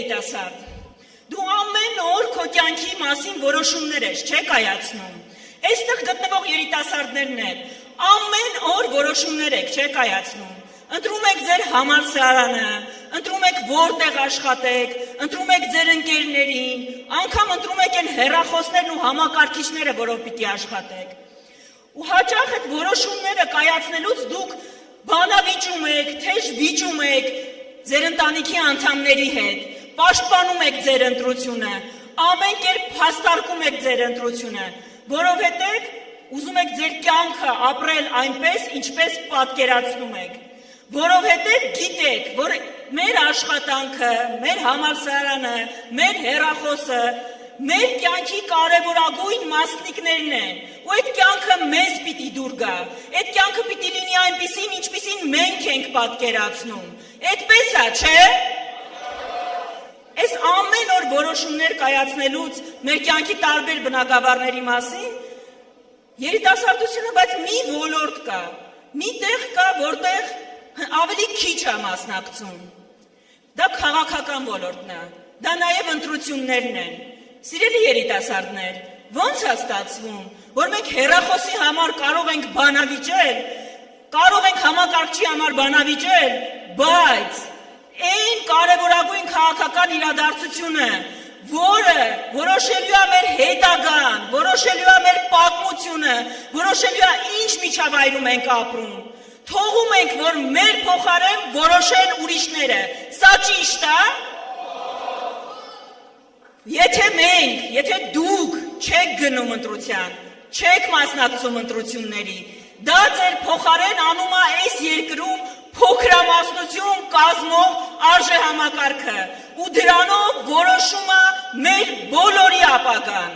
երիտասարդ, դու ամեն օր քո կյանքի մասին որոշումներ ես, չեք կայացնում։ Այստեղ գտնվող երիտասարդներն են, ամեն օր որոշումներ եք, չեք կայացնում։ Ընտրում եք ձեր համալսարանը, ընտրում եք որտեղ աշխատեք, ընտրում եք ձեր ընկերներին, անգամ ընտրում եք այն հեռախոսներն ու համակարգիչները, որով պիտի աշխատեք։ Ու հաճախ այդ որոշումները կայացնելուց դուք բանավիճում եք, թեժ վիճում եք ձեր ընտանիքի անդամների հետ, պաշտպանում եք ձեր ընտրությունը, ամեն կերպ հաստարկում եք ձեր ընտրությունը, որովհետև ուզում եք ձեր կյանքը ապրել այնպես, ինչպես պատկերացնում եք, որովհետև գիտեք, որ մեր աշխատանքը, մեր համալսարանը, մեր հեռախոսը, մեր կյանքի կարևորագույն մասնիկներն են, ու այդ կյանքը մեզ պիտի դուր գա, այդ կյանքը պիտի լինի այնպիսին, ինչպիսին մենք ենք պատկերացնում, այդպես է, չէ՞։ Այս ամեն օր որոշումներ կայացնելուց մեր կյանքի տարբեր բնագավառների մասին, երիտասարդությունը, բայց մի ոլորտ կա, մի տեղ կա, որտեղ ավելի քիչ է մասնակցում, դա քաղաքական ոլորտն է, դա նաև ընտրություններն են, սիրելի երիտասարդներ, ոնց է ստացվում, որ մենք հեռախոսի համար կարող ենք բանավիճել, կարող ենք համակարգչի համար բանավիճել, բայց այն կարևորագույն քաղաքական իրադարձությունը, որը որոշելու է մեր հետագան, որոշելու է մեր պատմությունը, որոշելու է ինչ միջավայրում ենք ապրում, թողում ենք, որ մեր փոխարեն որոշեն ուրիշները, սա ճիշտ է։ Եթե դուք չեք գնում ընտրության, չեք մասնակցում ընտրությունների, դա ձեր փոխարեն անում է այս երկրում փոքրամասնություն կազմող արժեհամակարգը, ու դրանով որոշում է մեր բոլորի ապագան։